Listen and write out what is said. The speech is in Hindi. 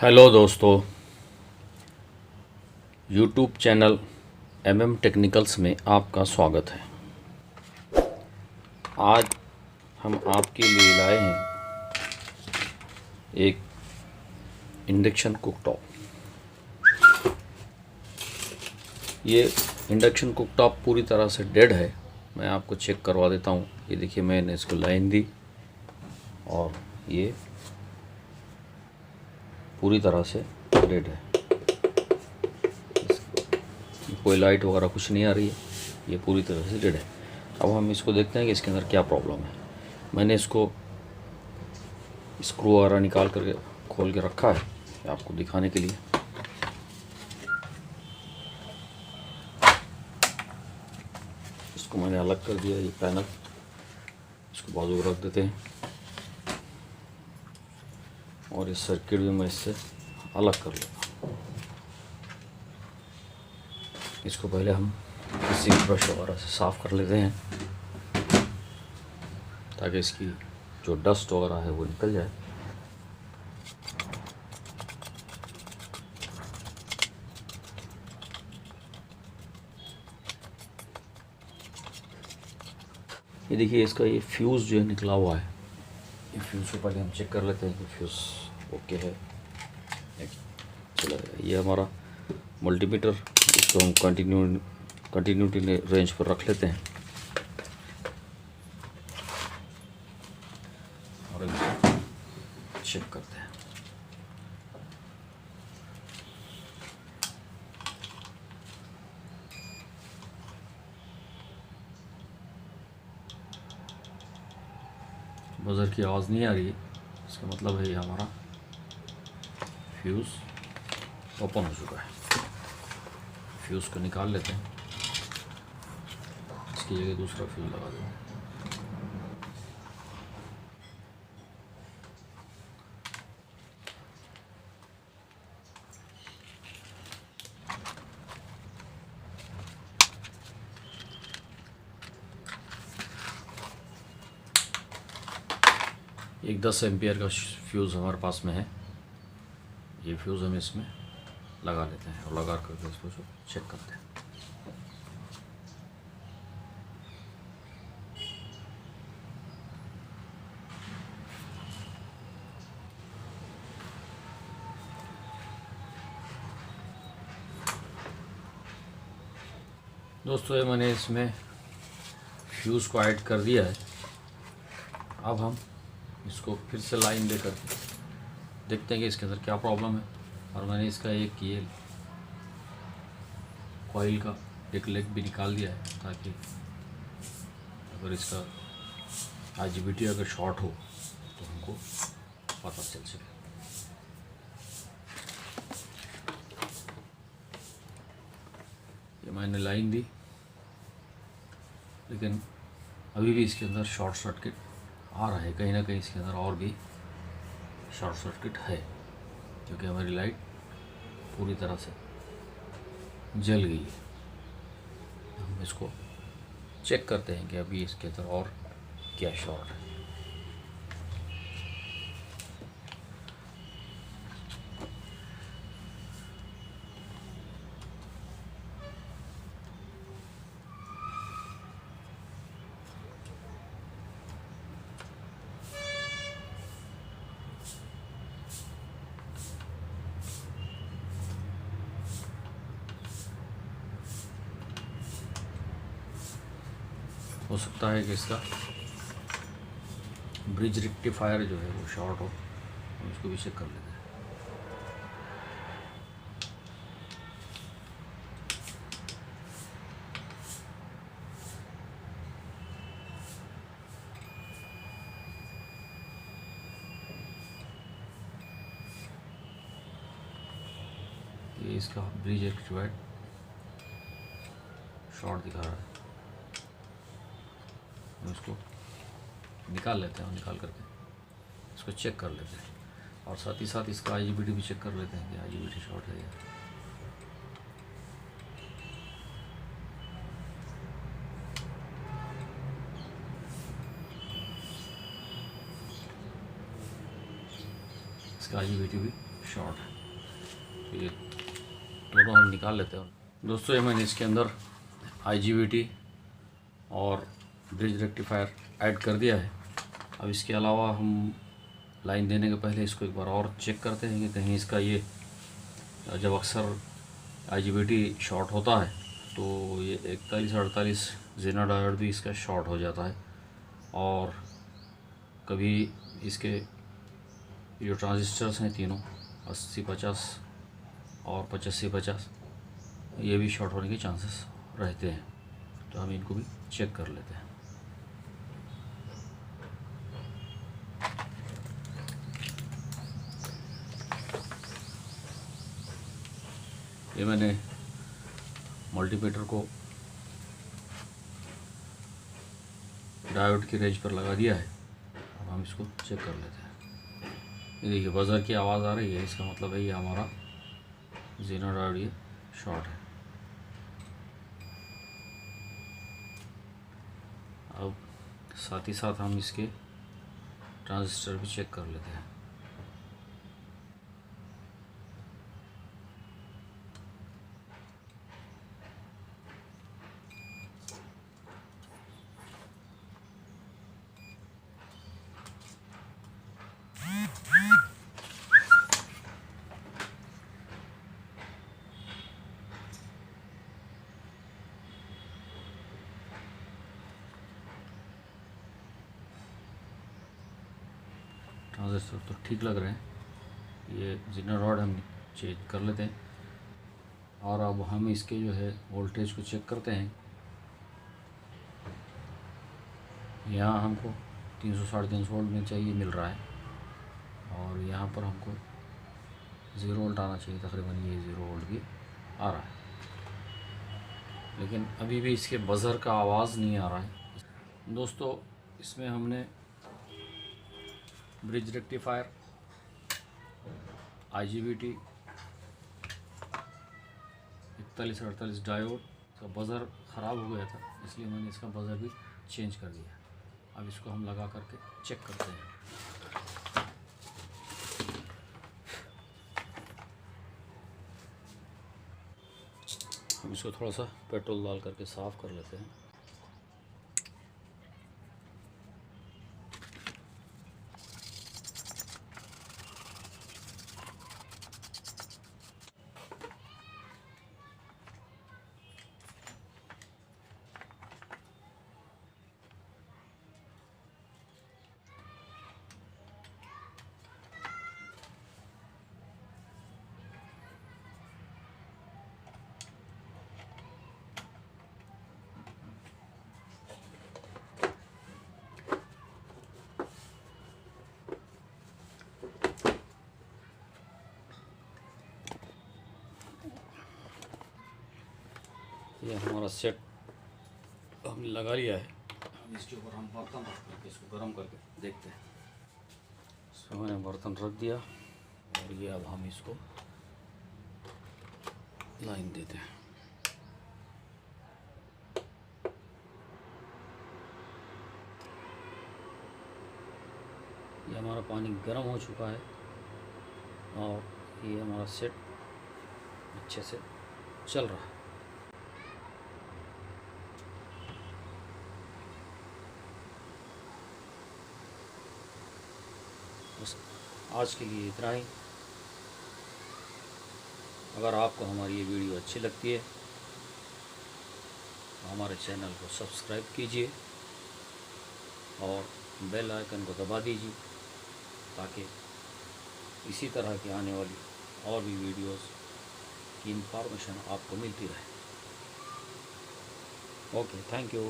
हेलो दोस्तों, यूट्यूब चैनल टेक्निकल्स में आपका स्वागत है। आज हम आपके लिए लाए हैं एक इंडक्शन कुकटॉप। ये इंडक्शन कुकटॉप पूरी तरह से डेड है। मैं आपको चेक करवा देता हूँ। ये देखिए, मैंने इसको लाइन दी और ये पूरी तरह से डेड है। कोई लाइट वगैरह कुछ नहीं आ रही है, ये पूरी तरह से डेड है। अब हम इसको देखते हैं कि इसके अंदर क्या प्रॉब्लम है। मैंने इसको स्क्रू वगैरह निकाल करके खोल के रखा है आपको दिखाने के लिए। इसको मैंने अलग कर दिया, ये पैनल। इसको बाजू में रख देते हैं और इस सर्किट भी मैं इससे अलग कर लेता हूँ। इसको पहले हम किसी ब्रश वगैरह से साफ़ कर लेते हैं ताकि इसकी जो डस्ट वगैरह है वो निकल जाए। ये देखिए, इसका ये फ्यूज़ जो है निकला हुआ है। ये फ्यूज़ को पहले हम चेक कर लेते हैं कि फ्यूज़ ओके है। चलो, ये हमारा मल्टीमीटर, इसको हम कंटिन्यूटी रेंज पर रख लेते हैं और इनको चेक करते हैं। बजर की आवाज़ नहीं आ रही है, इसका मतलब है ये हमारा फ्यूज़ ओपन हो चुका है। फ्यूज़ को निकाल लेते हैं, इसकी जगह दूसरा फ्यूज़ लगा देते हैं। एक 10 एम्पियर का फ्यूज़ हमारे पास में है। ये फ्यूज़ हम इसमें लगा लेते हैं और लगा करके इसको चेक करते हैं। दोस्तों, ये मैंने इसमें फ्यूज़ को ऐड कर दिया है। अब हम इसको फिर से लाइन दे करके देखते हैं कि इसके अंदर क्या प्रॉब्लम है। और मैंने इसका एक ये कॉइल का एक लेग भी निकाल दिया है ताकि अगर इसका आईजीबीटी अगर शॉर्ट हो तो हमको पता चल सके। ये मैंने लाइन दी, लेकिन अभी भी इसके अंदर शॉर्ट सर्किट आ रहा है। कहीं ना कहीं इसके अंदर और भी शॉर्ट सर्किट है, क्योंकि हमारी लाइट पूरी तरह से जल गई है। हम इसको चेक करते हैं कि अभी इसके अंदर और क्या शॉर्ट है। हो सकता है कि इसका ब्रिज रेक्टिफायर जो है वो शॉर्ट हो, हम इसको भी चेक कर लेते हैं। ये इसका ब्रिज रेक्टिफायर शॉर्ट दिखा रहा है। हम इसको निकाल लेते हैं और निकाल करके इसको चेक कर लेते हैं और साथ ही साथ इसका आईजीबीटी भी चेक कर लेते हैं कि आईजीबीटी शॉर्ट है या। इसका आईजीबीटी भी शॉर्ट है। तो ये दोनों हम निकाल लेते हैं। दोस्तों ये मैंने इसके अंदर IGBT और ब्रिज रेक्टिफायर ऐड कर दिया है। अब इसके अलावा हम लाइन देने के पहले इसको एक बार और चेक करते हैं कि कहीं इसका ये, जब अक्सर IGBT शॉर्ट होता है तो ये 41-48 जेनर डायोड भी इसका शॉर्ट हो जाता है, और कभी इसके जो ट्रांजिस्टर्स हैं तीनों 80-50 और 85-50 ये भी शॉर्ट होने के चांसेस रहते हैं। तो हम इनको भी चेक कर लेते हैं। ये मैंने मल्टीमीटर को डायोड की रेंज पर लगा दिया है। अब हम इसको चेक कर लेते हैं। ये देखिए बज़र की आवाज़ आ रही है, इसका मतलब है ये हमारा ज़ीनो डायोड ये शॉर्ट है। अब साथ ही साथ हम इसके ट्रांजिस्टर भी चेक कर लेते हैं। ट्रांजिस्टर तो ठीक लग रहे हैं। ये ज़ीनो रॉड हम चेक कर लेते हैं, और अब हम इसके जो है वोल्टेज को चेक करते हैं। यहाँ हमको 300-350 वोल्ट में चाहिए मिल रहा है, और यहाँ पर हमको 0 वोल्ट आना चाहिए। तकरीबन ये 0 वोल्ट भी आ रहा है, लेकिन अभी भी इसके बज़र का आवाज़ नहीं आ रहा है। दोस्तों इसमें हमने ब्रिज रेक्टिफायर, IGBT, 41-48 डायोड का बज़र ख़राब हो गया था, इसलिए मैंने इसका बज़र भी चेंज कर दिया। अब इसको हम लगा करके चेक करते हैं। हम इसको थोड़ा सा पेट्रोल डाल करके साफ़ कर लेते हैं। ये हमारा सेट हमने लगा लिया है। अब इसके ऊपर हम बर्तन रख करके इसको गर्म करके देखते हैं। इसमें मैंने बर्तन रख दिया, और ये अब हम इसको लाइन देते हैं। ये हमारा पानी गर्म हो चुका है, और ये हमारा सेट अच्छे से चल रहा है। बस आज के लिए इतना ही। अगर आपको हमारी ये वीडियो अच्छी लगती है तो हमारे चैनल को सब्सक्राइब कीजिए और बेल आइकन को दबा दीजिए, ताकि इसी तरह की आने वाली और भी वीडियोस की इंफॉर्मेशन आपको मिलती रहे। Okay, thank you.